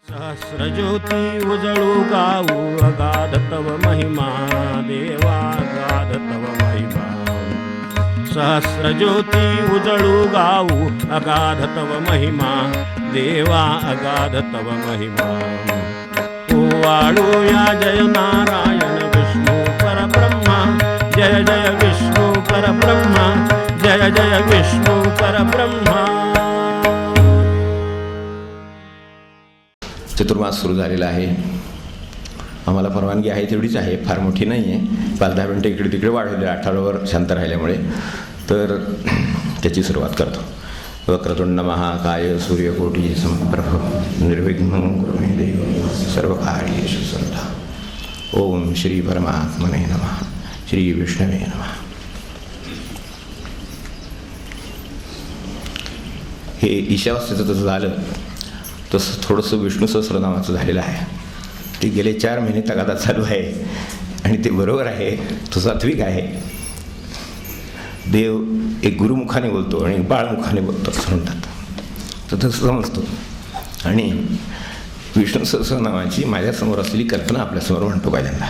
सहस्रज्योती उजळू गाऊ अगाध तव महिमा देवा अगाध तव महिमा. सहस्रज्योती उजळू गाऊ अगाध तव महिमा देवा अगाध तव महिमा. ओवाळूया जय नारायण विष्णू परब्रह्मा जय जय विष्णू परब्रह्मा जय जय विष्णू परब्रह्मा. चतुर्मास सुरू झालेला आहे. आम्हाला परवानगी आहे तेवढीच आहे, फार मोठी नाही आहे. 5-10 मिनटं इकडे तिकडे वाढवले आठवड्यावर शांत राहिल्यामुळे. तर त्याची सुरुवात करतो. वक्रतुंड महाकाय सूर्यकोटी समप्रभ निर्विघ्नं कुरु मे देव सर्वकार्येषु सर्वदा. ओम श्री परमात्मने नमः. श्री विष्णवे नमः. हे ईशावास्यचं तसं झालं तसं थोडंसं विष्णू सहस्रनामाचं झालेलं आहे. ते गेले 4 महिने तगादा चालू आहे आणि ते बरोबर आहे, तो सात्विक आहे. देव एक गुरुमुखाने बोलतो आणि बाळमुखाने बोलतो असं म्हणतात, तर तसं समजतो. आणि विष्णू सहस्रनामाची माझ्यासमोर असलेली कल्पना आपल्यासमोर म्हणतो पहिल्यांदा,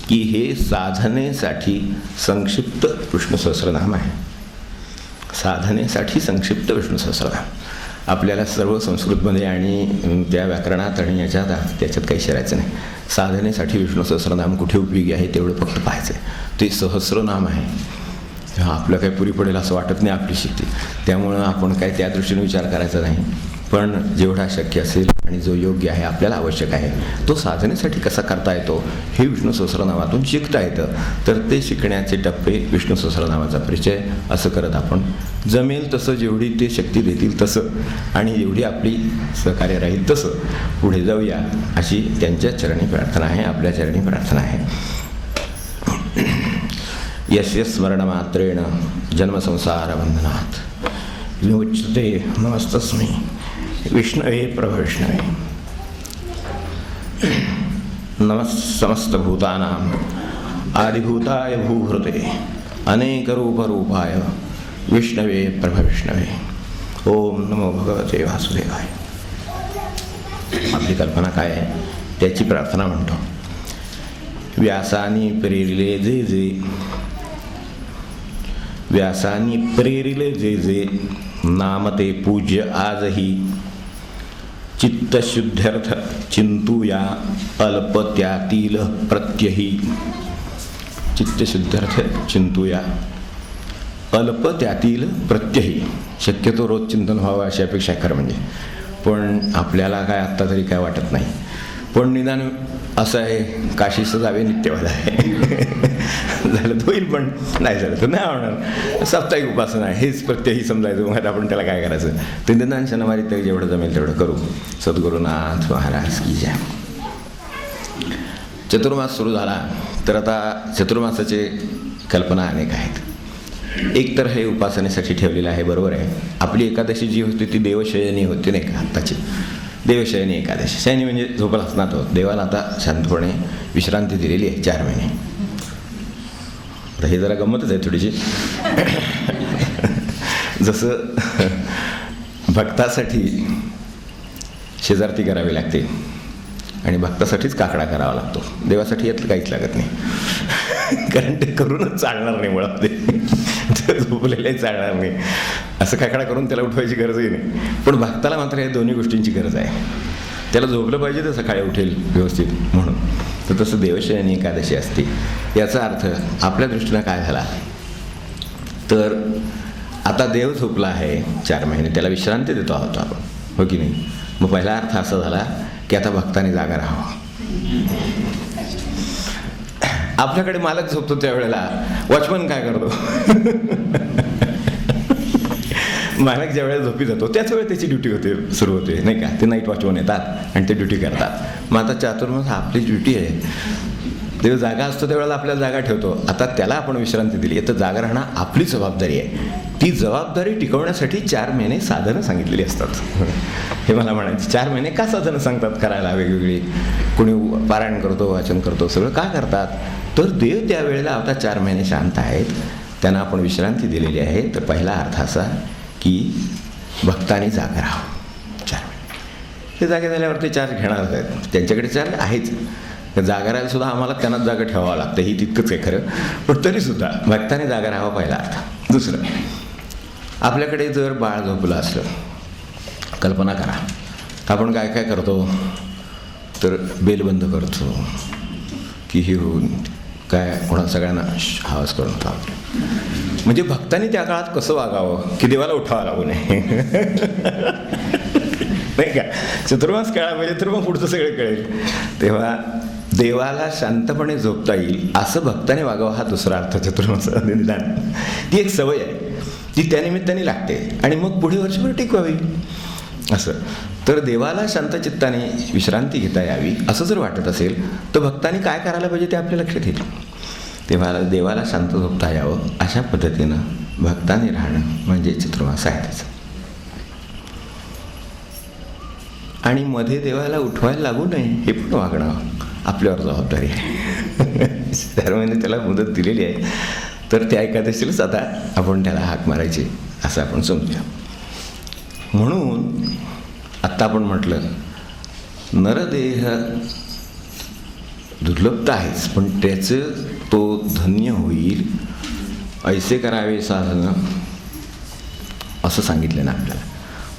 की हे साधनेसाठी संक्षिप्त विष्णू सहस्रनाम आहे. साधनेसाठी संक्षिप्त विष्णू सहस्रनाम. आपल्याला सर्व संस्कृतमध्ये आणि त्या व्याकरणात आणि त्याच्यात काही शिरायचं नाही. साधनेसाठी विष्णू सहस्रनाम कुठे उपयोगी आहे तेवढं फक्त पाहायचं आहे. ते सहस्रनाम आहे. आपलं काही पुरी पडेल असं वाटत नाही आपली शक्ती, त्यामुळं आपण काही त्या दृष्टीने विचार करायचा नाही. पण जेवढा शक्य असेल आणि जो योग्य आहे आपल्याला आवश्यक आहे तो साधनेसाठी कसा करता येतो हे विष्णू सहस्रनामातून शिकता येतं. तर ते शिकण्याचे टप्पे विष्णू सहस्रनामाचा परिचय असं करत आपण जमेल तसं, जेवढी ते शक्ती देतील तसं आणि जेवढी आपली सहकार्य राहील तसं पुढे जाऊया अशी त्यांच्या चरणी प्रार्थना आहे, आपल्या चरणी प्रार्थना आहे. यस्य स्मरणमात्रेण जन्मसंसारबंधनात् विमुच्यते नमस्तस्मै विष्णवे प्रभविष्णवे. नमः समस्तभूतानां आदिभूताय भूभृते अनेकरूपरूपाय विष्णवे प्रभविष्णवे. ओम नमो भगवते वासुदेवाय. आपली कल्पना काय आहे त्याची प्रार्थना म्हणतो. व्यासानी प्रेरिले जे जे, व्यासानी प्रेरिले जे जे नाम ते पूज्य आजही. चित्तशुद्ध्यर्थ चिंतूया अल्प त्यातील प्रत्यही. चित्तशुद्ध्यर्थ चिंतूया अल्प त्यातील प्रत्यही. शक्यतो रोज चिंतन व्हावं अशी अपेक्षा कर म्हणजे, पण आपल्याला काय आत्ता तरी काय वाटत नाही. पण निदान असं आहे काशीचं जावे नित्यवाद आहे. झालं तर होईल, पण नाही झालं तर नाही होणार. साप्ताहिक उपासना आहे हेच प्रत्यही समजायचं. मग आपण त्याला काय करायचं ते निदान शनिवारी तर जेवढं जमेल तेवढं करू. सद्गुरुनाथ महाराज की जय. चतुर्मास सुरू झाला तर आता चतुर्मासाचे कल्पना अनेक आहेत. एक तर हे उपासनेसाठी ठेवलेलं आहे, बरोबर आहे. आपली एकादशी जी होती ती देवशयनी होती नाही का आत्ताची. देवशयनी एकादशी. शयनी म्हणजे झोपला असणार तो. देवाला आता शांतपणे विश्रांती दिलेली आहे 4 महिने. तर हे जरा गंमतच आहे थोडीशी. जसं भक्तासाठी शेजारती करावी लागते आणि भक्तासाठीच काकडा करावा लागतो, देवासाठी यातलं काहीच लागत नाही. कारण ते करूनच चालणार नाही मुळात. ते झोपलेलंही चालणार नाही. असं काकडा करून त्याला उठवायची गरजही नाही. पण भक्ताला मात्र या दोन्ही गोष्टींची गरज आहे. त्याला झोपलं पाहिजे तर सकाळी उठेल व्यवस्थित म्हणून. तर तसं देवशयनी एकादशी असते. याचा अर्थ आपल्या दृष्टीनं काय झाला तर आता देव झोपला आहे 4 महिने, त्याला विश्रांती देतो आहोत आपण, हो की नाही. मग पहिला अर्थ असा झाला की आता भक्ताने जागा राहावं. आपल्याकडे मालक झोपतो त्यावेळेला वॉचमन काय करतो. मालक ज्या वेळेला झोपी जातो त्याच वेळेला त्याची ड्युटी होते, सुरू होते नाही का. ते नाईट वॉचमन येतात आणि ते ड्युटी करतात. मग आता चातुर्मास आपली ड्युटी आहे. देव जागा असतो त्यावेळेला आपल्याला जागा ठेवतो. आता त्याला आपण विश्रांती दिली तर जागा राहणं आपली जबाबदारी आहे. ती जबाबदारी टिकवण्यासाठी 4 महिने साधनं सांगितलेली असतात. हे मला म्हणायचं 4 महिने का साधनं सांगतात करायला वेगवेगळी. कोणी पारायण करतो, वाचन करतो, सगळं का करतात तर देव त्यावेळेला आता 4 महिने शांत आहेत, त्यांना आपण विश्रांती दिलेली आहे. तर पहिला अर्थ असा की भक्ताने जागा राहावं 4 महिने. ते जागे झाल्यावर ते चार्ज घेणारच आहेत, त्यांच्याकडे चार्ज आहेच. जागा राहायला सुद्धा आम्हाला त्यांनाच जागा ठेवावं लागतं, ही तितकंच आहे खरं. पण तरीसुद्धा भक्ताने जागा राहावा पहिला अर्थ. दुसरं, आपल्याकडे जर बाळ झोपलं असलं, कल्पना करा आपण काय काय करतो, तर बेल बंद करतो की हे होऊन काय कोणा सगळ्यांना आवाज करून थांबतो. म्हणजे भक्तांनी त्या काळात कसं वागावं की देवाला उठावं लागू नये. नाही का, चतुर्मास काळा म्हणजे तर मग पुढचं सगळं कळेल. तेव्हा देवाला शांतपणे झोपता येईल असं भक्ताने वागावं, हा दुसरा अर्थ चतुर्मास निदान. ती एक सवय आहे, ती त्यानिमित्ताने लागते आणि मग पुढे वर्षभर टिकवावी असं. तर देवाला शांत चित्ताने विश्रांती घेता यावी असं जर वाटत असेल तर भक्तांनी काय करायला पाहिजे ते आपल्या लक्षात येईल. तेव्हा देवाला शांत झोपता यावं अशा पद्धतीनं भक्ताने राहणं म्हणजे चतुर्मास आहे त्याचं. आणि मध्ये देवाला उठवायला लागू नये हे पण वागणं आपल्यावर जबाबदारी आहे. धर्माने त्याला मुदत दिलेली आहे, तर त्या एकादशीलाच आता आपण त्याला हाक मारायची असं आपण समजूया. म्हणून आत्ता आपण म्हटलं नरदेह दुर्लभ आहेच, पण त्याचं तो धन्य होईल ऐसे करावे साधन असं सांगितलं ना आपल्याला.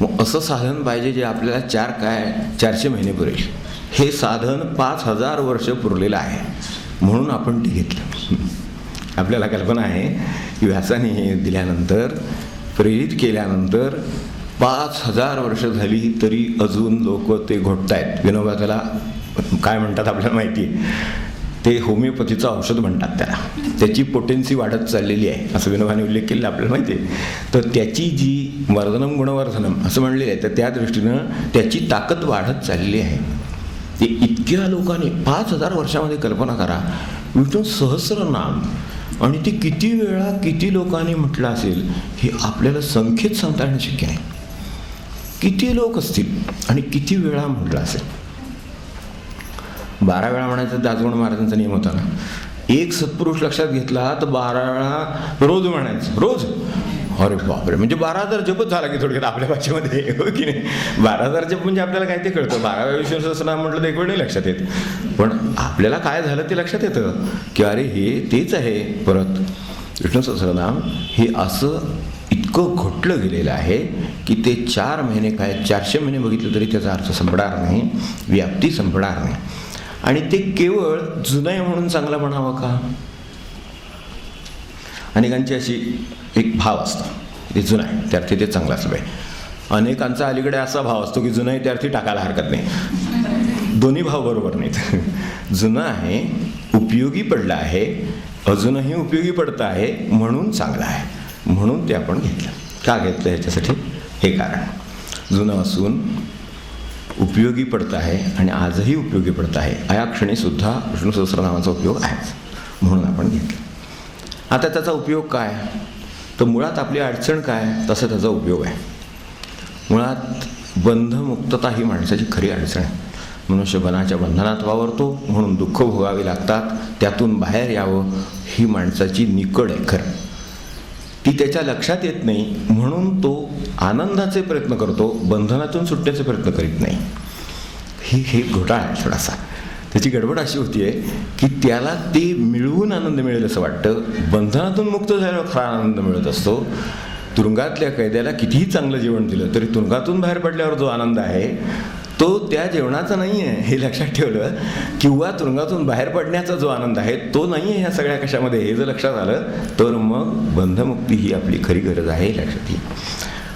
मग असं साधन पाहिजे जे आपल्याला 400 महिने पुरेल. हे साधन 5000 वर्ष पुरलेलं आहे, म्हणून आपण ते घेतलं. आपल्याला कल्पना आहे की व्यासाने हे दिल्यानंतर, प्रेरित केल्यानंतर 5000 वर्ष झाली तरी अजून लोक ते घोटतायत. विनोबा त्याला काय म्हणतात आपल्याला माहिती आहे, ते होमिओपॅथीचं औषध म्हणतात त्याला. त्याची पोटेन्सी वाढत चाललेली आहे असं विनोबाने उल्लेख केलेला आपल्याला माहिती आहे. तर त्याची जी वर्धनम गुणवर्धनम असं म्हणलेलं आहे, तर त्या दृष्टीनं त्याची ताकद वाढत चाललेली आहे. ते इतक्या लोकांनी 5000 वर्षामध्ये कल्पना करा, विष्णू सहस्रनाम, आणि ते किती वेळा किती लोकांनी म्हटलं असेल हे आपल्याला संख्येत सांगता येणं शक्य नाही. किती लोक असतील आणि किती वेळा म्हटलं असेल. 12 वेळा म्हणायचं दासगुण महाराजांचा नियम होता ना. एक सत्पुरुष लक्षात घेतला तर 12 वेळा रोज म्हणायचं, रोज. अरे बापरे, म्हणजे 12,000 जपच झाला की थोडक्यात आपल्या भाषेमध्ये, हो की नाही. 12,000 जप म्हणजे आपल्याला काय ते कळतं. 12व्या विष्णू सहस्रनाम म्हटलं तर एक वेळ नाही लक्षात येत, पण आपल्याला काय झालं ते लक्षात येतं की अरे हे तेच आहे. परत विष्णू सहस्रनाम हे असं इतकं घोटलं गेलेलं आहे की ते 4 महिने काय 400 महिने बघितलं तरी त्याचा अर्थ संपणार नाही, व्याप्ती संपणार नाही. आणि ते केवळ जुनं आहे म्हणून चांगलं म्हणावं का. अनेकांची अशी एक भाव असतो, ते जुनं आहे त्यार्थी ते चांगलं असलं पाहिजे. अनेकांचा अलीकडे असा भाव असतो की जुनं आहे त्यार्थी टाकायला हरकत नाही. दोन्ही भाव बरोबर नाहीत. जुनं आहे, उपयोगी पडलं आहे, अजूनही उपयोगी पडतं आहे म्हणून चांगलं आहे, म्हणून ते आपण घेतलं. का घेतलं ह्याच्यासाठी हे कारण, जुनं असून उपयोगी पडतं आहे आणि आजही उपयोगी पडतं आहे. या क्षणीसुद्धा विष्णू सहस्रनामाचा उपयोग आहेच, म्हणून आपण घेतलं. आता त्याचा उपयोग काय, तर मुळात आपली अडचण काय तसं त्याचा उपयोग आहे. मुळात बंधमुक्तता ही माणसाची खरी अडचण आहे. मनुष्य बनाच्या बंधनात वावरतो म्हणून दुःख भोगावी लागतात, त्यातून बाहेर यावं ही माणसाची निकड आहे खरं. ती त्याच्या लक्षात येत नाही म्हणून तो आनंदाचे प्रयत्न करतो, बंधनातून सुटण्याचे प्रयत्न करीत नाही. हे घोटाळा आहे थोडासा. त्याची गडबड अशी होती आहे की त्याला ते मिळवून आनंद मिळेल असं वाटतं. बंधनातून मुक्त झाल्यावर खरा आनंद मिळत असतो. तुरुंगातल्या कैद्याला कितीही चांगलं जेवण दिलं तरी तुरुंगातून बाहेर पडल्यावर जो आनंद आहे तो त्या जेवणाचा नाही आहे हे लक्षात ठेवलं, किंवा तुरुंगातून बाहेर पडण्याचा जो आनंद आहे तो नाही आहे ह्या सगळ्या कशामध्ये, हे जर लक्षात आलं तर मग बंधमुक्ती ही आपली खरी गरज आहे हे लक्षात येईल.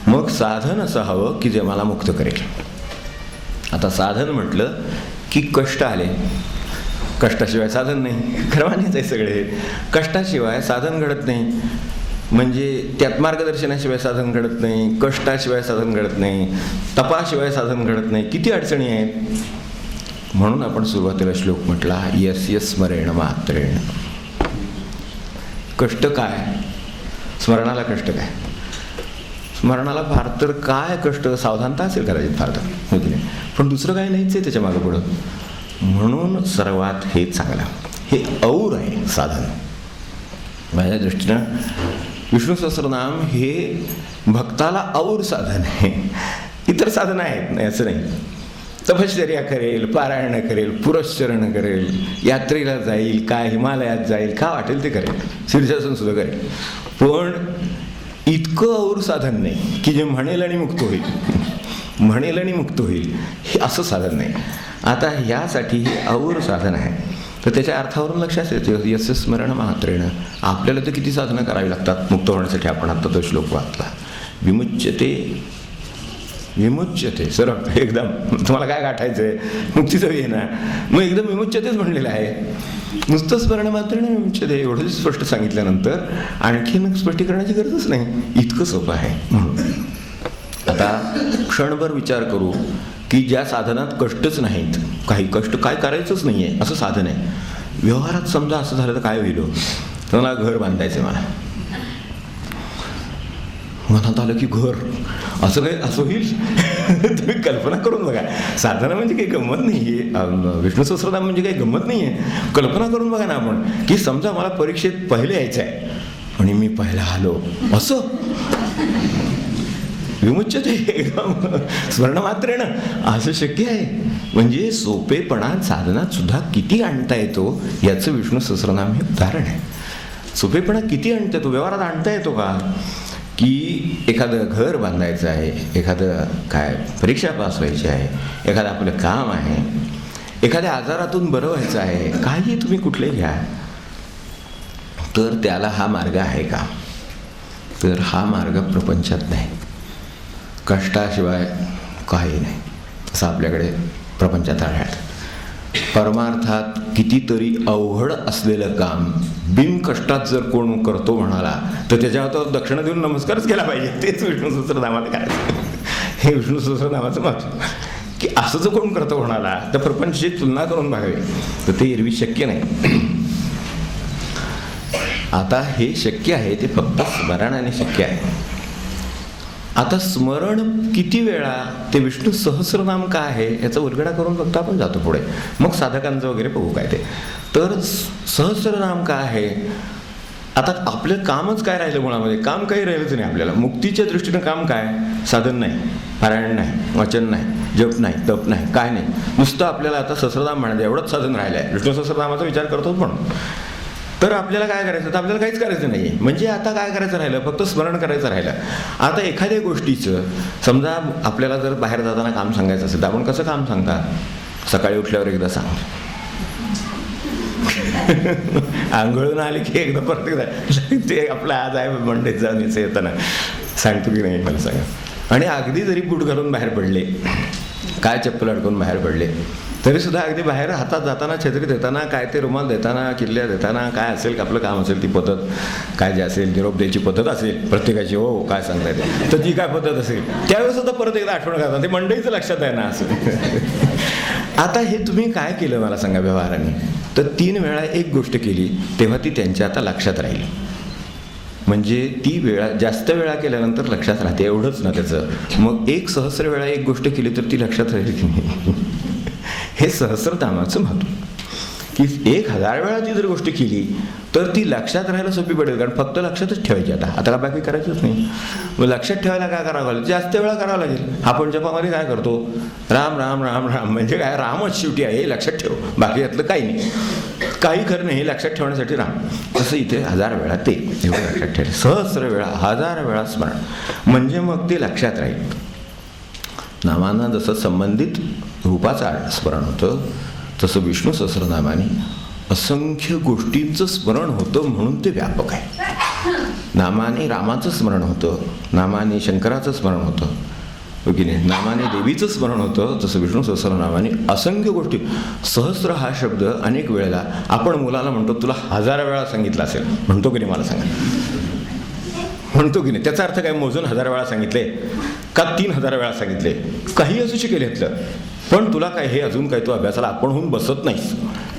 मग साधन असं हवं की जे मला मुक्त करेल. आता साधन म्हटलं की कष्ट आले, कष्टाशिवाय साधन नाही. खरवानीच आहे सगळे. कष्टाशिवाय साधन घडत नाही, म्हणजे त्यात मार्गदर्शनाशिवाय साधन घडत नाही, कष्टाशिवाय साधन घडत नाही, तपाशिवाय साधन घडत नाही. किती अडचणी आहेत. म्हणून आपण सुरुवातीला श्लोक म्हटला यस्य स्मरेण मात्रेण. कष्ट काय, स्मरणाला कष्ट काय. स्मरणाला फार तर काय कष्ट, सावधानता असेल कदाचित फार तर, हो की नाही, पण दुसरं काही नाहीच आहे त्याच्या मागं पुढं. म्हणून सर्वात हे चांगलं, हे और आहे साधन. माझ्या दृष्टीनं विष्णू सहस्रनाम हे भक्ताला और साधन आहे. इतर साधनं आहेत नाही असं नाही. तपश्चर्या करेल, पारायण करेल, पुरस्चरण करेल, यात्रेला जाईल, काय हिमालयात जाईल, का वाटेल ते करेल, शीर्षासन सुद्धा करेल. पण इतकं और साधन नाही की जे म्हणेल आणि मुक्त होईल, म्हणेल आणि मुक्त होईल, हे असं साधन नाही. आता ह्यासाठी हे और साधन आहे. तर त्याच्या अर्थावरून लक्षात येतं यस्य स्मरण मात्रेण. आपल्याला तर किती साधनं करावी लागतात मुक्त होण्यासाठी. आपण आता तो श्लोक वाचला, विमुच्यते विमुच्यते, सरळ एकदम. तुम्हाला काय गाठायचं आहे, मुक्तीचं हे ना, मग एकदम विमुच्यतेच म्हणलेलं आहे. नुसतं स्मरण मात्र नाही विमुच्यते एवढं स्पष्ट सांगितल्यानंतर आणखीन स्पष्टीकरणाची गरजच नाही, इतकं सोपं आहे. म्हणून आता क्षणभर विचार करू की ज्या साधनात कष्टच नाहीत, काही कष्ट काय करायचंच नाही आहे असं साधन आहे. व्यवहारात समजा असं झालं तर काय होईल? तर मला घर बांधायचं, मला मनात आलं की घर असं काही असं होईल. तुम्ही कल्पना करून बघा. साधना म्हणजे काही गंमत नाही आहे, विष्णू सहस्त्रनाम म्हणजे काही गंमत नाही आहे. कल्पना करून बघा ना आपण की समजा मला परीक्षेत पहिले यायचं आहे आणि मी पहिला आलो, असं विमुच्यते एकदम स्मरण मात्रेण असं शक्य आहे. म्हणजे सोपेपणात साधनात सुद्धा किती आणता येतो याचं विष्णू सहस्त्रनाम हे उदाहरण आहे. सोपेपणा किती आणता येतो, व्यवहारात आणता येतो का? की एखादं घर बांधायचं आहे, एखादं काय परीक्षा पास व्हायची आहे, एखादं आपलं काम आहे, एखाद्या आजारातून बरं व्हायचं आहे, काही तुम्ही कुठले घ्या, तर त्याला हा मार्ग आहे का? तर हा मार्ग प्रपंचात नाही, कष्टाशिवाय काही नाही असं आपल्याकडे प्रपंचात आढळतं. परमार्थात कितीतरी अवघड असलेलं काम बिनकष्टात जर कोण करतो म्हणाला तर त्याच्यावर दक्षिणा देऊन नमस्कारच केला पाहिजे. तेच विष्णू सहस्त्रनामाला करायचं. हे विष्णू सहस्त्रनामाचं महत्व की असं जर कोण करतो म्हणाला तर प्रपंचाची तुलना करून बघावी, तर ते एरवी शक्य नाही. आता हे शक्य आहे ते फक्त स्मरणाने शक्य आहे. आता स्मरण किती वेळा, ते विष्णू सहस्रनाम काय आहे याचा उलगडा करून फक्त आपण जातो पुढे, मग साधकांचं वगैरे बघू काय ते. तर सहस्रनाम काय आहे? आता आपलं कामच काय राहिलं मुळामध्ये? काम काही राहिलंच नाही आपल्याला. मुक्तीच्या दृष्टीनं काम काय? साधन नाही, पारायण नाही, वाचन नाही, जप नाही, तप नाही, काय नाही. नुसतं आपल्याला आता सहस्रनाम म्हणायचं एवढंच साधन राहिलं आहे. विष्णू सहस्रनामाचा विचार करतो म्हणून. तर आपल्याला काय करायचं? तर आपल्याला काहीच करायचं नाही आहे. म्हणजे आता काय करायचं राहिलं? फक्त स्मरण करायचं राहिलं. आता एखाद्या गोष्टीचं समजा आपल्याला जर बाहेर जाताना काम सांगायचं असेल तर आपण कसं काम सांगता? सकाळी उठल्यावर एकदा सांग, आंघोळून आली की एकदा परत एकदा ते आपलं आज आहे मंडईत जाऊन यायचं येताना सांगतो की नाही मला सांगा. आणि अगदी जरी बूट घालून बाहेर पडले, काय चप्पल अडकून बाहेर पडले, तरी सुद्धा अगदी बाहेर हातात जाताना, छत्री देताना, काय ते रुमाल देताना, किल्ल्या देताना, काय असेल आपलं काम असेल ती पद्धत, काय जे असेल निरोप द्यायची पद्धत असेल प्रत्येकाची, हो काय सांगता येते, तर जी काय पद्धत असेल त्यावेळेस सुद्धा परत एकदा आठवण करता. ते मंडईचं लक्षात आहे ना असं. आता हे तुम्ही काय केलं मला सांगा व्यवहाराने? तर 3 वेळा एक गोष्ट केली तेव्हा ती त्यांच्या आता लक्षात राहिली. म्हणजे ती वेळा जास्त वेळा केल्यानंतर लक्षात राहते, एवढंच ना त्याचं. मग 1 सहस्र वेळा एक गोष्ट केली तर ती लक्षात राहिली की नाही? हे सहस्रनामाचं महत्व की 1000 वेळा ती जर गोष्ट केली तर ती लक्षात राहायला सोपी पडेल. कारण फक्त लक्षातच ठेवायची, आता काय बाकी करायचंच नाही. मग लक्षात ठेवायला काय करावं लागेल? जास्त वेळा करावं लागेल. आपण जपामध्ये काय करतो? राम राम राम राम, म्हणजे काय रामच शेवटी आहे हे लक्षात ठेव, बाकी यातलं काही नाही, काही खरं नाही, हे लक्षात ठेवण्यासाठी राम. तसं इथे 1000 वेळा ते एवढं लक्षात ठेवले. सहस्र वेळा, 1000 वेळा स्मरण, म्हणजे मग ते लक्षात राहील. नामांना जसं संबंधित रूपाचं स्मरण होतं तसं विष्णू सहस्रनामाने असंख्य गोष्टींचं स्मरण होतं, म्हणून ते व्यापक आहे. नामाने रामाचं स्मरण होतं, नामाने शंकराचं स्मरण होतं, हो की नाही? नामाने देवीचं स्मरण होतं, तसं विष्णू सहस्रनामाने असंख्य गोष्टी. सहस्र हा शब्द अनेक वेळेला आपण मुलाला म्हणतो, तुला 1000 वेळा सांगितलं असेल, म्हणतो की नाही मला सांगा? म्हणतो की नाही? त्याचा अर्थ काय? मोजून 1000 वेळा सांगितले का 3000 वेळा सांगितले? काही असू शकेल यातलं, पण तुला काय हे अजून काय तू अभ्यासाला आपण होऊन बसत नाहीस.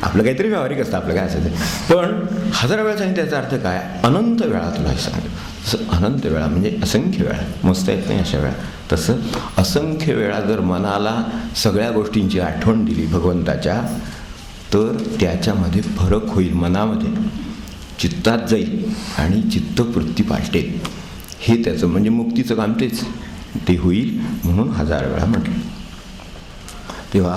आपलं काहीतरी व्यावहारिक असतं, आपलं काय असायचं. पण 1000 वेळा सांगितलं याचा अर्थ काय? अनंत वेळा तुला हे सांगितलं. तसं अनंत वेळा म्हणजे असंख्य वेळा, मोजता येत नाही अशा वेळा. तसं असंख्य वेळा जर मनाला सगळ्या गोष्टींची आठवण दिली भगवंताच्या, तर त्याच्यामध्ये फरक होईल, मनामध्ये चित्तात जाईल आणि चित्तवृत्ती पालटेल. हे त्याचं म्हणजे मुक्तीचं काम तेच ते होईल, म्हणून 1000 वेळा म्हटलं. तेव्हा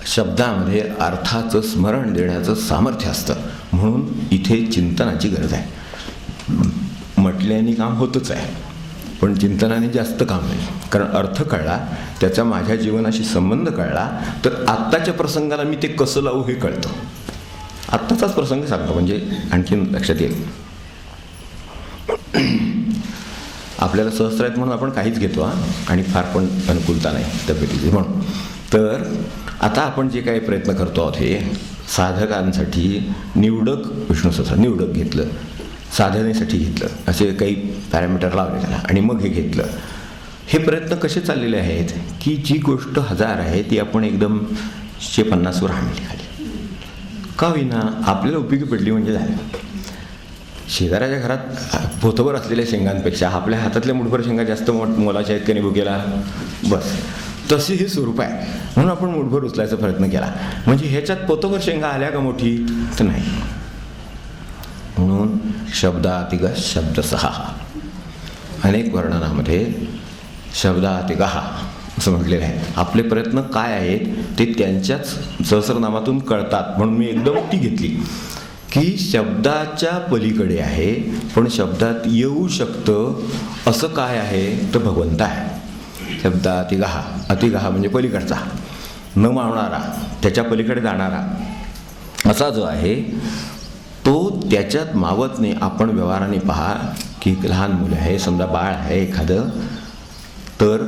शब्दामध्ये अर्थाचं स्मरण देण्याचं सामर्थ्य असतं. म्हणून इथे चिंतनाची गरज आहे. म्हटल्याने काम होतच आहे, पण चिंतनाने जास्त काम नाही. कारण अर्थ कळला, त्याचा माझ्या जीवनाशी संबंध कळला, तर आत्ताच्या प्रसंगाला मी ते कसं लावू हे कळतं. आत्ताचाच प्रसंग सांगतो म्हणजे आणखीन लक्षात येईल. आपल्याला सहस्रायत म्हणून आपण काहीच घेतो आणि फार पण अनुकूलता नाही तब्येतीची म्हणून. तर आता आपण जे काही प्रयत्न करतो आहोत हे साधकांसाठी निवडक विष्णू सहस्त्र निवडक घेतलं, साधनेसाठी घेतलं, असे काही पॅरामीटर लावले त्याला आणि मग हे घेतलं. हे प्रयत्न कसे चाललेले आहेत की जी गोष्ट 1000 आहे ती आपण एकदम 150वर आणली खाली का होईना, आपल्याला उपयोगी पडली म्हणजे झालं. शेजाऱ्याच्या घरात पोतभर असलेल्या शेंगांपेक्षा आपल्या हातातल्या मुठभर शेंगा जास्त मोलाच्या आहेत का नाही भुकेला, बस तसे हे स्वरूप आहे. म्हणून आपण मुठभर उचलायचा प्रयत्न केला. म्हणजे ह्याच्यात पोतभर शेंगा आल्या का मोठी, तर नाही. म्हणून शब्दातिग शब्दसहा अनेक वर्णनामध्ये शब्दातिगः असं म्हटलेलं आहे. आपले प्रयत्न काय आहेत ते त्यांच्याच सहस्रनामातून कळतात. म्हणून मी एकदम ती घेतली की शब्दाच्या पलीकडे आहे, पण शब्दात येऊ शकतं असं काय आहे तर भगवंत आहे. शब्दातिगः, अतिगः म्हणजे पलीकडचा, न मावणारा, त्याच्या पलीकडे जाणारा असा जो आहे तो त्याच्यात मावत नाही. आपण व्यवहाराने पहा की लहान मुलं आहे, समजा बाळ आहे एखादं, तर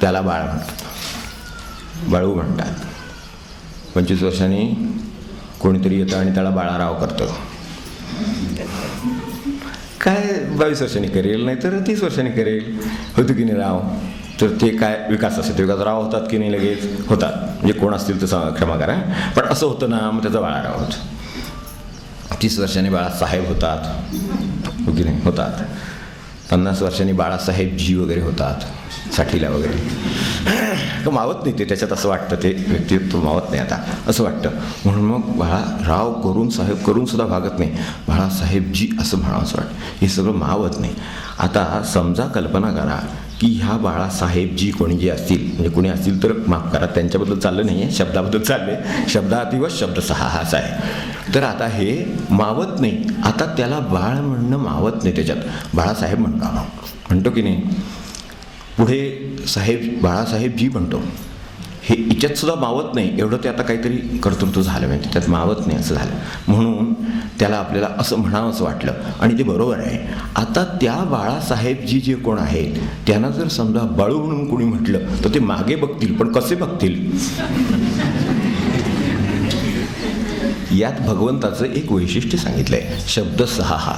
त्याला बाळ म्हणतात, बाळू म्हणतात. 25 वर्षांनी कोणीतरी येतं आणि त्याला बाळाराव करतं. काय 22 वर्षांनी करेल, नाही तर 30 वर्षांनी करेल. होतं की नाही राव, तर ते काय विकास असतो, ते विकास राव होतात की नाही लगेच होतात. म्हणजे कोण असतील तर क्षमा करा, पण असं होतं ना, मग त्याचा बाळाराव होतं. 30 वर्षांनी बाळासाहेब होतात, हो की नाही होतात. 50 वर्षांनी बाळासाहेबजी वगैरे होतात, 60ला वगैरे. मावत नाही ते त्याच्यात, असं वाटतं ते व्यक्तित्व मावत नाही आता असं वाटतं. म्हणून मग बाळाराव करून साहेब करून सुद्धा भागत नाही, बाळासाहेबजी असं म्हणावं असं वाटतं. हे सगळं मावत नाही. आता समजा कल्पना करा की ह्या बाळासाहेबजी कोणी जे असतील, म्हणजे कोणी असतील तर माफ करा, त्यांच्याबद्दल चाललं नाही आहे, शब्दाबद्दल चालले. शब्दातिव शब्दसहा हाच आहे. तर आता हे मावत नाही. आता त्याला बाळ म्हणणं मावत नाही, त्याच्यात बाळासाहेब म्हणतो की नाही. पुढे साहेब बाळासाहेबजी म्हणतो, हे हिच्यात सुद्धा मावत नाही. एवढं ते आता काहीतरी कर्तृत्व झालं म्हणजे त्यात मावत नाही असं झालं. म्हणून त्याला आपल्याला असं म्हणावं असं वाटलं आणि ते बरोबर आहे. आता त्या बाळासाहेबजी जे कोण आहेत त्यांना जर समजा बाळू म्हणून कोणी म्हटलं तर ते मागे बघतील, पण कसे बघतील. यात भगवंताचं एक वैशिष्ट्य सांगितलंय. शब्दसहा हा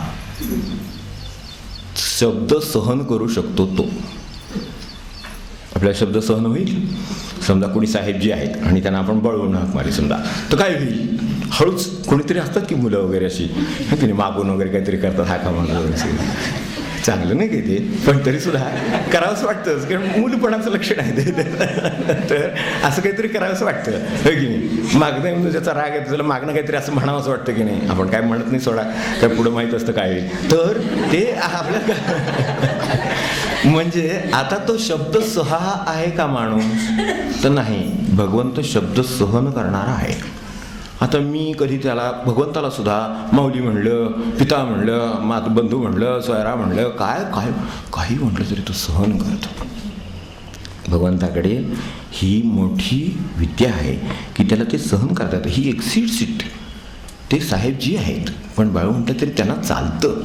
शब्द सहन करू शकतो तो. आपल्याला शब्द सहन होईल. समजा कोणी साहेबजी आहेत आणि त्यांना आपण बळवून हाक मारली समजा, तर काय होईल. हळूच कोणीतरी असतात की मुलं वगैरे अशी तिने मागून वगैरे काहीतरी करतात, हाका मारलं वगैरे. चांगलं नाही काही ते, पण तरी सुद्धा करावंच वाटतंच, कारण मुलपणाचं लक्षण आहे ते. तर असं काहीतरी करावंसं वाटतं, हो की नाही. मागणं म्हणून ज्याचा राग आहे त्याला मागणं काहीतरी असं म्हणावं असं वाटतं की नाही. आपण काय म्हणत नाही सोडा, काय पुढं माहीत असतं काय होईल. तर ते आपल्याला म्हणजे आता तो शब्द सहा आहे का माणूस, तर नाही. भगवंत शब्द सहन करणारा आहे. आता मी कधी त्याला भगवंताला सुद्धा माऊली म्हणलं, पिता म्हणलं, बंधू म्हणलं, सोयरा म्हणलं, काय काय काही म्हटलं तरी तो सहन करतो. भगवंताकडे ही मोठी विद्या आहे की त्याला ते सहन करता येतं. ही एक्सिड्स इट. ते साहेबजी आहेत पण बाळू म्हटलं तरी त्यांना चालतं.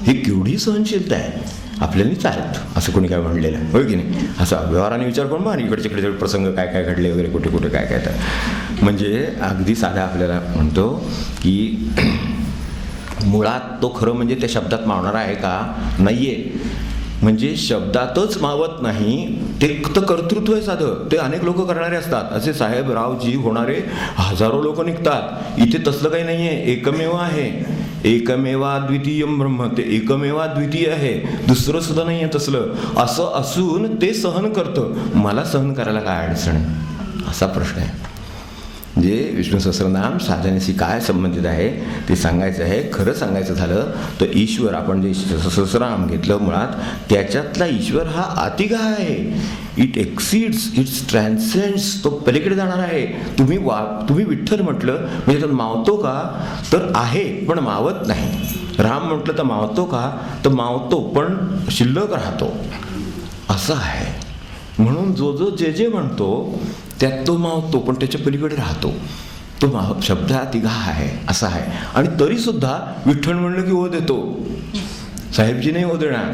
हे केवढी सहनशीलता आहे. आपल्याला नाही चालत असं कोणी काय म्हणलेलं होय की नाही. असा व्यवहाराने विचार करून बघा इकडचे इकडे प्रसंग काय काय घडले वगैरे, कुठे कुठे काय काय. तर म्हणजे अगदी साधा आपल्याला म्हणतो की मुळात तो खरं म्हणजे त्या शब्दात मावणारा आहे का, नाही आहे. म्हणजे शब्दातच मावत नाही, ते तर कर्तृत्व आहे साधं. ते अनेक लोक करणारे असतात. असे साहेब रावजी होणारे हजारो लोक निघतात. इथे तसलं काही नाही आहे. एकमेव आहे. एकमेवा द्वितीयम ब्रह्म. ते एकमेवा द्वितीय आहे, दुसरं सुद्धा नाही आहे तसलं. असं असून ते सहन करतं. मला सहन करायला काय अडचण आहे असा प्रश्न आहे. जे विष्णू सहस्रनाम साधनेशी काय संबंधित आहे ते सांगायचं आहे. खरं सांगायचं झालं तर ईश्वर, आपण जे सहस्रनाम घेतलं मुळात त्याच्यातला ईश्वर हा अतिगा आहे. इट एक्सिड्स, इट्स ट्रान्सेंड्स, तो पलीकडे जाणार आहे. तुम्ही विठ्ठल म्हटलं म्हणजे तर मावतो का, तर आहे पण मावत नाही. राम म्हटलं तर मावतो का, तर मावतो पण शिल्लक राहतो, असं आहे. म्हणून जो जे म्हणतो त्यात तो मावतो पण त्याच्या पलीकडे राहतो. तो शब्द हा तिघा आहे, असा आहे. आणि तरीसुद्धा विठ्ठल म्हणलं की ओ देतो. साहेबजी नाही ओ देणार.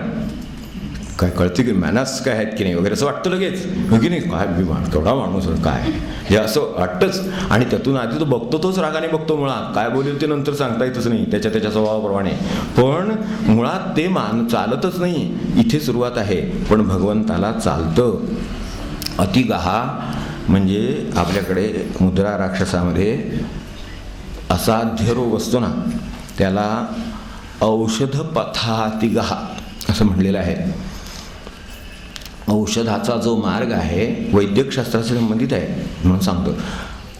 काय कळते की मॅनर्स काय आहेत की नाही वगैरे असं वाटतं लगेच, हो की नाही. काय मी केवढा माणूस काय हे असं वाटतंच. आणि त्यातून आधी तो बघतो, तोच रागाने बघतो. मुळात काय बोलेल ते नंतर सांगता येतच नाही त्याच्या स्वभावाप्रमाणे. पण मुळात ते चालतच नाही. इथे सुरुवात आहे. पण भगवंताला चालतं. अतिगाहा म्हणजे आपल्याकडे मुद्रा राक्षसामध्ये असाध्य रोग असतो ना, त्याला औषध पथातिगाहा असं म्हणलेलं आहे. औषधाचा जो मार्ग आहे वैद्यकशास्त्राशी संबंधित आहे म्हणून सांगतो.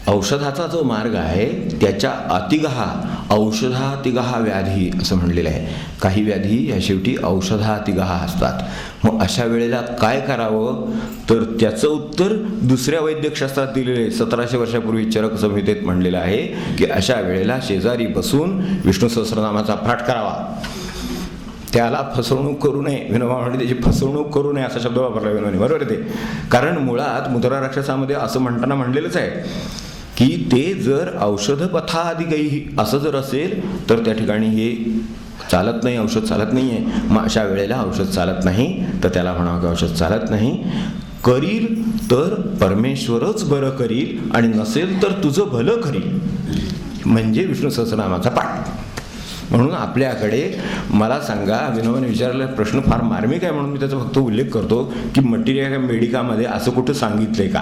औषधाचा जो मार्ग आहे त्याच्या अतिगहा, औषधातिगहा व्याधी असं म्हणलेलं आहे. काही व्याधी या शेवटी औषधातिगहा असतात. मग अशा वेळेला काय करावं, तर त्याचं उत्तर दुसऱ्या वैद्यकशास्त्रात दिलेलं आहे. 1700 वर्षापूर्वी चरक संहितेत म्हणलेलं आहे की अशा वेळेला शेजारी बसून विष्णू सहस्रनामाचा पाठ करावा. त्याला फसवणूक करू नये. विनोबा म्हणजे त्याची फसवणूक करू नये असा शब्द वापरला विनोबाने, बरोबर आहे ते. कारण मुळात मुद्रा राक्षसामध्ये असं म्हणताना म्हणलेलंच आहे की ते जर औषध पथाआदी काही असं जर असेल तर त्या ठिकाणी हे चालत नाही, औषध चालत नाही आहे. मग अशा वेळेला औषध चालत नाही तर त्याला म्हणावं की औषध चालत नाही. करील तर परमेश्वरच बरं करील आणि नसेल तर तुझं भलं करील, म्हणजे विष्णू सहस्रनामाचा पाठ. म्हणून आपल्याकडे मला सांगा, विनोबाने विचारलेला प्रश्न फार मार्मिक आहे म्हणून मी त्याचा फक्त उल्लेख करतो की मटेरिया मेडिकामध्ये असं कुठं सांगितलंय का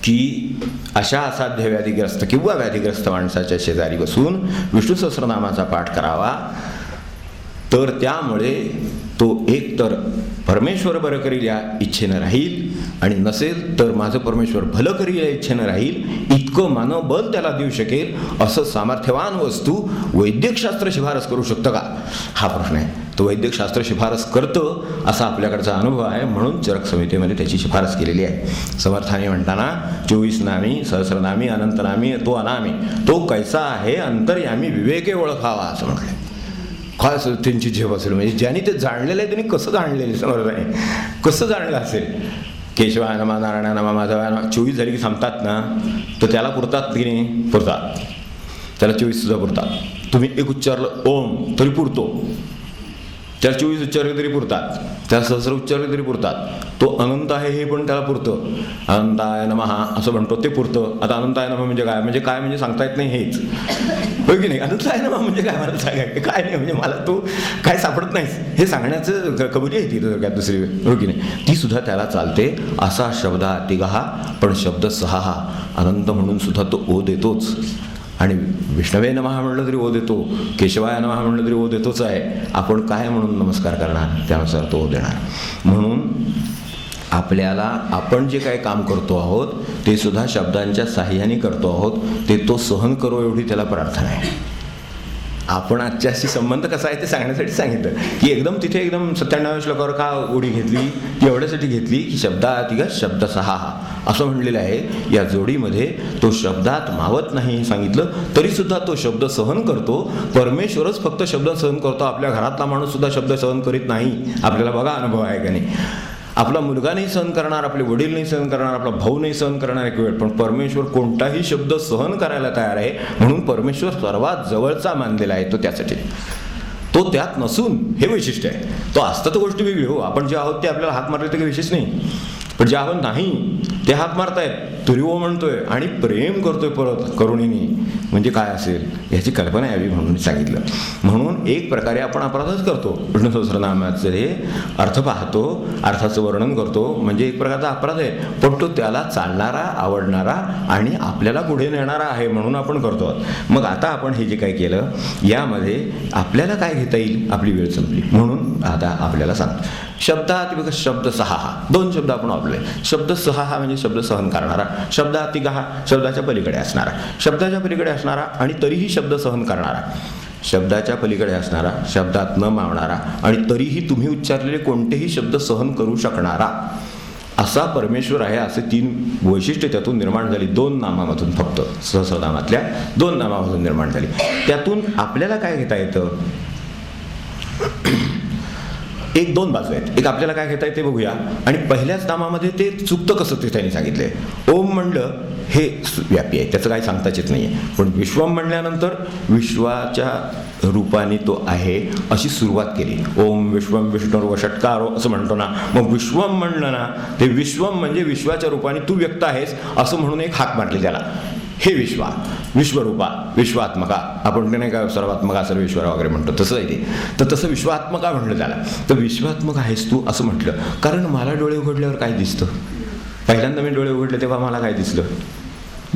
की अशा असाध्य व्याधीग्रस्त किंवा व्याधीग्रस्त माणसाच्या शेजारी बसून विष्णू सहस्रनामाचा पाठ करावा, तर त्यामुळे तो एकतर परमेश्वर बरं करील या इच्छेनं राहील आणि नसेल तर माझं परमेश्वर भलं करील या इच्छेनं राहील. इतकं मनोबल त्याला देऊ शकेल असं सामर्थ्यवान वस्तू वैद्यकशास्त्र शिफारस करू शकतं का, हा प्रश्न आहे. तो वैद्यकशास्त्र शिफारस करतं असा आपल्याकडचा अनुभव आहे. म्हणून चरक संहितेमध्ये त्याची शिफारस केलेली आहे. समर्थाने म्हणताना 24 नामी, सहस्रनामी, अनंतनामी, तो अनामी, तो कैसा आहे अंतर्यामी विवेके ओळखावा असं म्हटलं. काय असेल त्यांची झेप असेल, म्हणजे ज्यांनी ते जाणलेलं आहे त्यांनी कसं जाणलेलं समोर आहे, कसं जाणलं असेल. केशवाय नमा, नारायणा नमा, माधवाय नमा 24 झाली की थांबतात ना, तर त्याला पुरतात की नाही, पुरतात. त्याला 24 सुद्धा पुरतात. तुम्ही एक उच्चारलं ओम तरी पुरतो, त्याला 24 उच्चारले तरी पुरतात, त्याला सहस्र उच्चारले तरी पुरतात. तो अनंत आहे हे पण त्याला पुरतं. अनंताय नमः असं म्हणतो ते पुरतं. आता अनंताय नमः म्हणजे काय म्हणजे सांगता येत नाही हेच, होय की नाही. अनंताय नमः म्हणजे काय मला सांगाय काय नाही, म्हणजे मला तू काय सापडत नाहीस हे सांगण्याचं कबुली आहे ती काय दुसरी, होय की नाही. ती सुद्धा त्याला चालते. असा शब्द तिघा, पण शब्द 6 अनंत म्हणून सुद्धा तो ओ देतोच. आणि विष्णवे नमः म्हणलं तरी ओ देतो, केशवाय नमः म्हणलं तरी ओ देतोच आहे. आपण काय म्हणून नमस्कार करणार त्यानुसार तो ओ देणार. म्हणून आपल्याला आपण जे काही काम करतो आहोत ते सुद्धा शब्दांच्या साह्याने करतो आहोत. ते तो सहन करो एवढी त्याला प्रार्थना आहे. आपण आजच्याशी संबंध कसा आहे ते सांगण्यासाठी सांगितलं की एकदम तिथे एकदम 97 श्लोकावर का उडी घेतली, ती एवढ्यासाठी घेतली की शब्दातिग शब्द 6 असं म्हणलेलं आहे. या जोडीमध्ये तो शब्दात मावत नाही सांगितलं, तरी सुद्धा तो शब्द सहन करतो. परमेश्वरच फक्त शब्द सहन करतो, आपल्या घरातला माणूस सुद्धा शब्द सहन करीत नाही. आपल्याला बघा अनुभव आहे का नाही. आपला मुलगा नाही सहन करणार, आपले वडील नाही सहन करणार, आपला भाऊ नाही सहन करणार एक वेळ, पण परमेश्वर कोणताही शब्द सहन करायला तयार आहे. म्हणून परमेश्वर सर्वात जवळचा मानलेला आहे तो. त्यासाठी तो त्यात नसून हे वैशिष्ट्य आहे. तो असतं तर गोष्टी वेगळी हो. आपण जे आहोत ते आपल्याला हात मारले तर काही विशेष नाही, पण जे आपण नाही ते हात मारतायत तरी ओ म्हणतोय आणि प्रेम करतोय परत करुणेने, म्हणजे काय असेल याची कल्पना यावी म्हणून सांगितलं. म्हणून एक प्रकारे आपण अपराधच करतो. विष्णू सहस्रनामाचे हे अर्थ पाहतो, अर्थाचं वर्णन करतो, म्हणजे एक प्रकारचा अपराध आहे. पण तो त्याला चालणारा, आवडणारा आणि आपल्याला पुढे नेणारा आहे म्हणून आपण करतो. मग आता आपण हे जे काय केलं यामध्ये आपल्याला काय घेता येईल, आपली वेळ संपली म्हणून आता आपल्याला सांगतो. शब्दातिग शब्द सहा, दोन शब्द आपण वापरले. शब्द सहा म्हणजे शब्द सहन करणारा, शब्दातिग शब्दाच्या पलीकडे असणारा, शब्दाच्या पलीकडे असणारा आणि तरीही शब्द सहन करणारा, शब्दाच्या पलीकडे असणारा, शब्दात न मावणारा आणि तरीही तुम्ही उच्चारलेले कोणतेही शब्द सहन करू शकणारा असा परमेश्वर आहे. असे 3 वैशिष्ट्ये त्यातून निर्माण झाली. 2 नामामधून, फक्त सहस्रनामातल्या 2 नामामधून निर्माण झाली. त्यातून आपल्याला काय घेता येतं? 1-2 बाजू आहेत. एक आपल्याला काय घेता येते बघूया. आणि पहिल्याच नामामध्ये ते चुकतं कसं ते त्यांनी सांगितलंय. ओम म्हणलं हे व्यापी आहे, त्याचं काही सांगताच येत नाही आहे. पण विश्वम म्हणल्यानंतर विश्वाच्या रूपाने तो आहे अशी सुरुवात केली. ओम विश्वम विष्णुर्व षटकारो असं म्हणतो ना. मग विश्वम म्हणलं ना, ते विश्वम म्हणजे विश्वाच्या रूपाने तू व्यक्त आहेस असं म्हणून एक हाक मारली त्याला. हे विश्वा, विश्वरूपा, विश्वात्मका, आपण ते नाही का सर्वात्मका सर्वेश्वरा वगैरे म्हणतो तसं आहे ते. तर तसं विश्वात्मका म्हणलं त्याला. तर विश्वात्मक आहेस तू असं म्हटलं. कारण मला डोळे उघडल्यावर काय दिसतं? पहिल्यांदा मी डोळे उघडले तेव्हा मला काय दिसलं?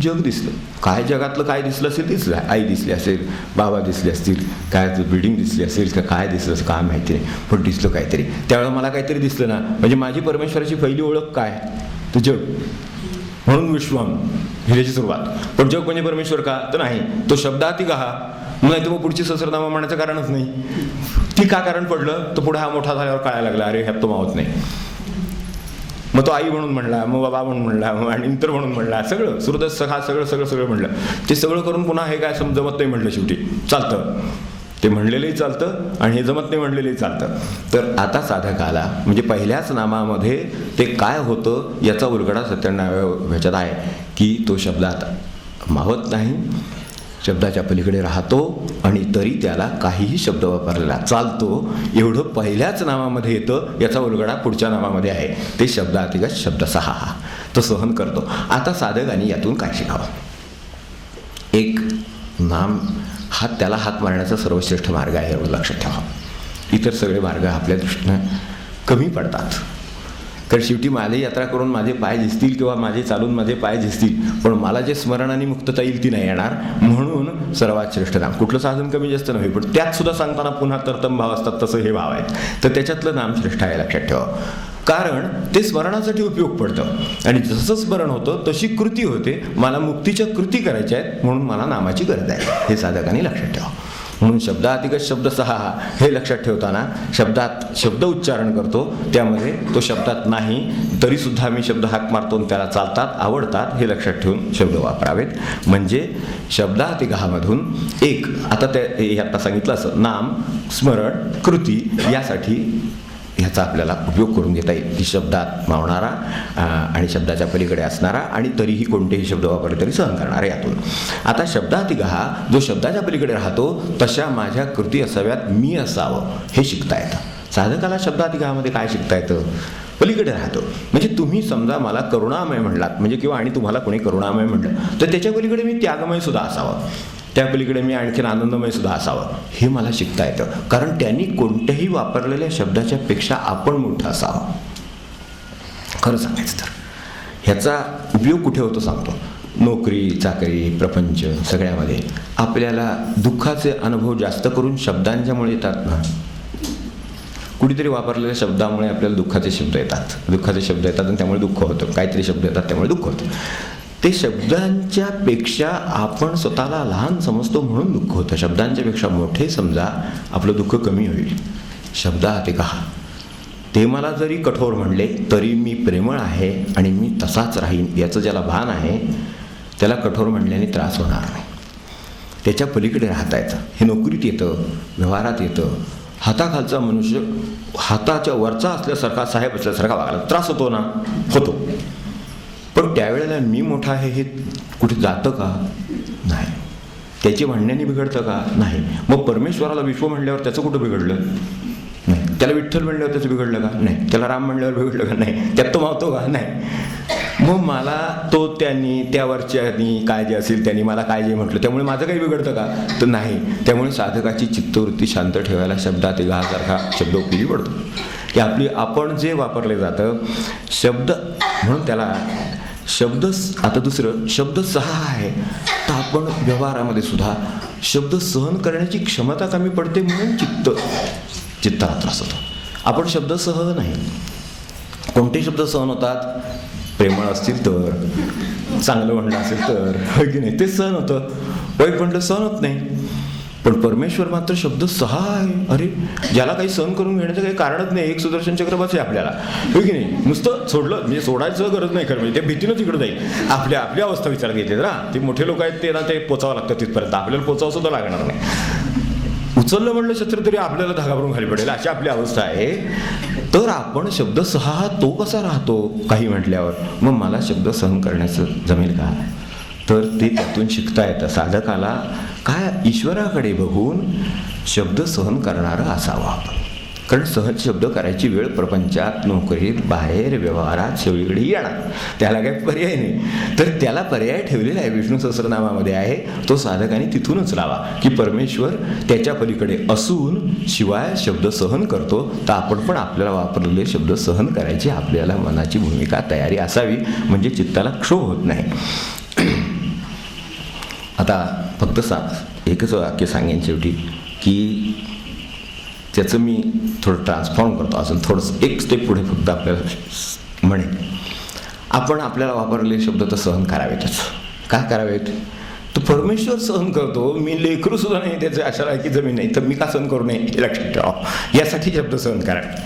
जग दिसलं. काय जगातलं काय दिसलं असेल दिसलं. आई दिसली असेल, बाबा दिसले असतील, काय बिल्डिंग दिसली असेल का काय दिसलं असेल काय माहिती नाही, पण दिसलं काहीतरी. त्यावेळेला मला काहीतरी दिसलं ना. म्हणजे माझी परमेश्वराची पहिली ओळख काय? तर जग. म्हणून विश्वम ही त्याची सुरुवात. पण जग म्हणजे परमेश्वर का? तर नाही. तो शब्दातिग नाही तर मग पुढची सहस्रनामा म्हणण्याचं कारणच नाही. ती का कारण पडलं? तर पुढे हा मोठा झाल्यावर कळायला लागला अरे ह्यात तो मावत नाही. मग तो आई म्हणून म्हणला, मग बाबा म्हणून म्हणला, मग आणि इतर म्हणून म्हणला, सगळं सुरदस सखा सगळं म्हणलं. ते सगळं करून पुन्हा हे काय जमत नाही म्हणलं. शेवटी चालतं, ते म्हणलेलंही चालतं आणि हे जमत नाही म्हणलेलंही चालतं. तर आता साधकाला म्हणजे पहिल्याच नामामध्ये ते काय होतं याचा उलगडा 97व्या ह्याच्यात आहे की तो शब्दात मावत नाही, शब्दाच्या पलीकडे राहतो आणि तरी त्याला काहीही शब्द वापरलेला चालतो. एवढं पहिल्याच नामामध्ये येतं. याचा उलगडा पुढच्या नामामध्ये आहे. ते शब्दातिगत शब्द सहा तो सहन करतो. आता साधकाने यातून काय शिकावं? एक नाम हा त्याला हात मारण्याचा सर्वश्रेष्ठ मार्ग आहे एवढं लक्षात ठेवा. इतर सगळे मार्ग आपल्या दृष्टीनं कमी पडतात. कारण शेवटी माझी यात्रा करून माझे पाय दिसतील किंवा माझे चालून माझे पाय दिसतील, पण मला जे स्मरणाने मुक्तता येईल ती नाही येणार. म्हणून सर्वात श्रेष्ठ नाम. कुठलं साधन कमी जास्त नव्हे, पण त्यात सुद्धा सांगताना पुन्हा तरतम भाव असतात तसं हे भाव आहेत. तर त्याच्यातलं नाम श्रेष्ठ आहे लक्षात ठेवा. कारण ते स्मरणासाठी उपयोग पडतं आणि जसं स्मरण होतं तशी कृती होते. मला मुक्तीच्या कृती करायच्या आहेत म्हणून मला नामाची गरज आहे हे साधकांनी लक्षात ठेवा. म्हणून शब्दातिगत शब्द सहा हे लक्षात ठेवताना शब्दात शब्द उच्चारण करतो. त्यामध्ये तो शब्दात नाही तरीसुद्धा मी शब्द हाक मारतो आणि त्याला चालतात आवडतात हे लक्षात ठेवून शब्द वापरावेत. म्हणजे शब्दातिगहामधून एक आता ते आता सांगितलं असं नाम स्मरण कृती यासाठी ह्याचा आपल्याला उपयोग करून घेता येईल की शब्दात मावणारा आणि शब्दाच्या पलीकडे असणारा आणि तरीही कोणतेही शब्द वापरले तरी सहन करणारा. यातून आता शब्दातिगहा जो शब्दाच्या पलीकडे राहतो तशा माझ्या कृती असाव्यात मी असावं हे शिकता येतं. साधकाला शब्दातिगहामध्ये काय शिकता येतं? पलीकडे राहतो. म्हणजे तुम्ही समजा मला करुणामय म्हणलात म्हणजे किंवा आणि तुम्हाला कोणी करुणामय म्हणलं तर त्याच्या पलीकडे मी त्यागमय सुद्धा असावं, त्या पलीकडे मी आणखीन आनंदमय सुद्धा असावं हे मला शिकता येतं. कारण त्यांनी कोणत्याही वापरलेल्या शब्दाच्या पेक्षा आपण मोठं असावं. खरं सांगायचं तर ह्याचा उपयोग कुठे होतो सांगतो. नोकरी चाकरी प्रपंच सगळ्यामध्ये आपल्याला दुःखाचे अनुभव जास्त करून शब्दांच्यामुळे येतात ना. कुठेतरी वापरलेल्या शब्दामुळे आपल्याला दुःखाचे शब्द येतात आणि त्यामुळे दुःख होतं. काहीतरी शब्द येतात त्यामुळे दुःख होतं. ते शब्दांच्या पेक्षा आपण स्वतःला लहान समजतो म्हणून दुःख होतं. शब्दांच्या पेक्षा मोठे समजा आपलं दुःख कमी होईल. शब्दातिगहा ते मला जरी कठोर म्हणले तरी मी प्रेमळ आहे आणि मी तसाच राहीन याचं ज्याला भान आहे त्याला कठोर म्हणल्याने त्रास होणार नाही. त्याच्या पलीकडे राहता येतं. हे नोकरीत येतं, व्यवहारात येतं. हाताखालचा मनुष्य हाताच्या वरचा असल्यासारखा साहेब असल्यासारखा वागायला त्रास होतो ना, होतो. पण त्यावेळेला मी मोठा आहे हे कुठे जातं का? नाही. त्याची म्हणण्याने बिघडतं का? नाही. मग परमेश्वराला विश्व म्हणल्यावर त्याचं कुठं बिघडलं? नाही. त्याला विठ्ठल म्हणल्यावर त्याचं बिघडलं का? नाही. त्याला राम म्हणल्यावर बिघडलं का? नाही. त्यात तो मावतो का? नाही. मग मला तो त्यांनी त्यावरच्यानी काय जे असेल त्यांनी मला काय जे म्हटलं त्यामुळे माझं काही बिघडतं का? तर नाही. त्यामुळे साधकाची चित्तवृत्ती शांत ठेवायला शब्दातिगहासारखा शब्द उपयोगी पडतो की आपण जे वापरले जातं शब्द म्हणून त्याला शब्द. आता दुसरं शब्द सहा आहे तर आपण व्यवहारामध्ये सुद्धा शब्द सहन करण्याची क्षमता कमी पडते म्हणून चित्ताला त्रास होतो. आपण शब्द सहन नाही. कोणते शब्द सहन होतात? प्रेमळ असतील तर, चांगलं म्हणलं असेल तर, होय की नाही, ते सहन होतं. वाईट म्हणलं सहन होत नाही. पण परमेश्वर मात्र शब्द सहा आहे. अरे, ज्याला काही सहन करून घेण्याचं काही कारणच नाही. एक सुदर्शन चक्र बस आहे आपल्याला, होय की नाही. नुसतं सोडलं म्हणजे सोडायचं गरज नाही खरं, म्हणजे त्या भीतीनं तिकडं जाईल. आपली अवस्था विचार घेते ना. ते मोठे लोक आहेत ते ना, ते पोचावं लागतं तिथपर्यंत, आपल्याला पोचावं सुद्धा लागणार नाही. उचललं म्हणलं शस्त्र तरी आपल्याला धागा भरून खाली पडेल, अशी आपली अवस्था आहे. तर आपण शब्द सहा तो कसा राहतो काही म्हटल्यावर? मग मला शब्द सहन करण्याचं जमेल का? तर ते त्यातून शिकता येतं. साधकाला काय ईश्वराकडे बघून शब्द सहन करणारं असावं आपण. कारण सहज शब्द करायची वेळ प्रपंचात, नोकरीत, बाहेर, व्यवहारात सगळीकडे येणार. त्याला काही पर्याय नाही. तर त्याला पर्याय ठेवलेला आहे, विष्णू सहस्रनामामध्ये आहे. तो साधकाने तिथूनच लावा की परमेश्वर त्याच्या पलीकडे असून शिवाय शब्द सहन करतो. तर आपण पण आपल्याला वापरलेले शब्द सहन करायची आपल्याला मनाची भूमिका तयारी असावी, म्हणजे चित्ताला क्षोभ होत नाही. आता फक्त एकच वाक्य सांगेन शेवटी, की त्याचं मी थोडं ट्रान्सफॉर्म करतो. अजून थोडंसं एक स्टेप पुढे फक्त आपल्याला म्हणेन. आपण आपल्याला वापरलेले शब्द तर सहन करावेतच. का करावेत? तर परमेश्वर सहन करतो. मी लेकरू सुद्धा नाही त्याचं अशा लायकी जमीन नाही, तर मी का सहन करू नये हे लक्षात ठेवा. यासाठी शब्द सहन करावे.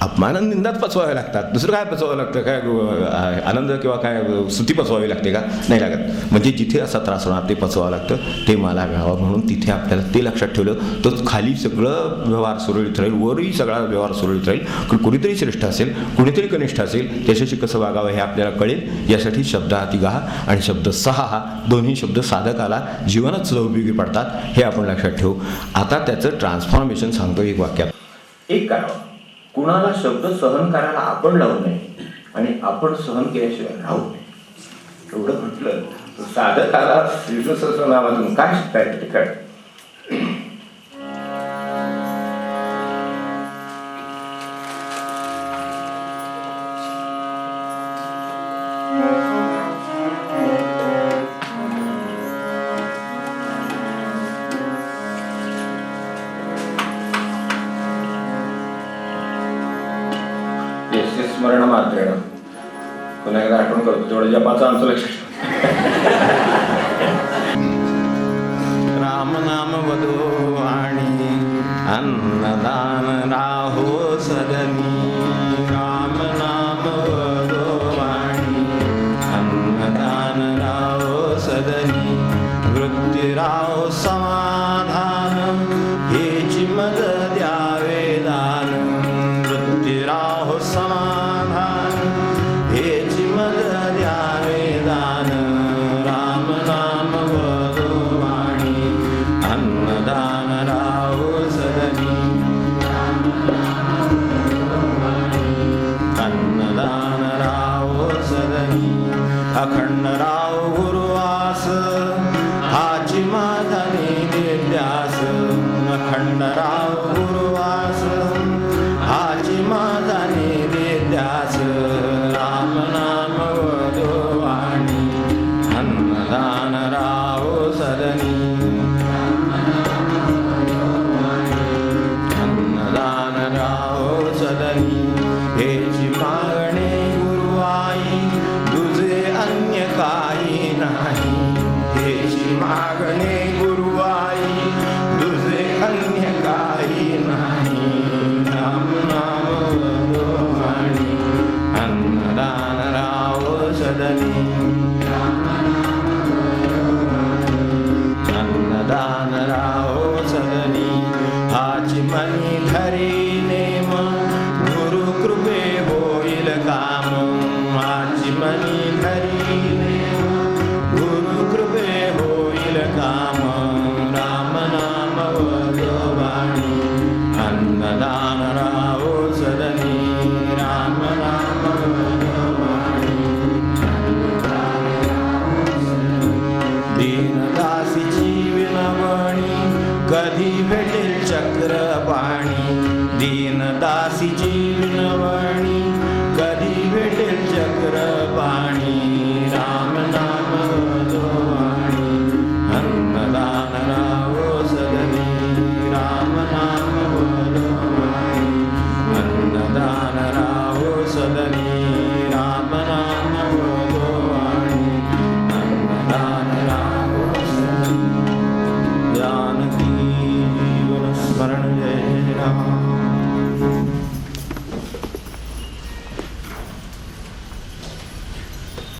अपमान निंदात पचवावे लागतात. दुसरं काय पचवावं लागतं? काय आनंद किंवा काय स्तुती पचवावी लागते का? नाही लागत. म्हणजे जिथे असा त्रास होणार ते पचवावं लागतं. ते मला घ्यावं म्हणून तिथे आपल्याला ते लक्षात ठेवलं तर खाली सगळं व्यवहार सुरळीत राहील, वरही सगळा व्यवहार सुरळीत राहील. कारण कुणीतरी श्रेष्ठ असेल, कुणीतरी कनिष्ठ असेल, त्याच्याशी कसं वागावं हे आपल्याला कळेल. यासाठी शब्दाहाती गा आणि शब्द सहा हा दोन्ही शब्द साधकाला जीवनात सुद्धा उपयोगी पडतात, हे आपण लक्षात ठेवू. आता त्याचं ट्रान्सफॉर्मेशन सांगतो एक वाक्यात. एक करावं, कुणाला शब्द सहन करायला आपण लावू नये आणि आपण सहन केल्याशिवाय राहू नये. एवढं म्हटलं तर साधकाला विष्णू सहस्रनामातून काय शिकता येतं ते कळतं. स्मरण मात्र पुन्हा एकदा आठवण करतो, तेवढं जपाचं आमचं लक्षात. राम नाम वदो आणि अन्नदान राहो सदनी. राम नाम वदो आणि अन्नदान राहो सदनी. वृत्ती राहो समाधान हेची मद द्यावे दान. वृत्ती राहो समाधान हेची मद द्यावे दान. राम नाम वदो आणि अन्नदान राहो सदनी. अन्नदान राहो सदनी. अखंड राहो गुरुवास हाची माझा नित्यास. अखंड राहो गुरुवास हाची माझा नित्यास. राम नाम वदो आणि अन्नदान राहो सदनी.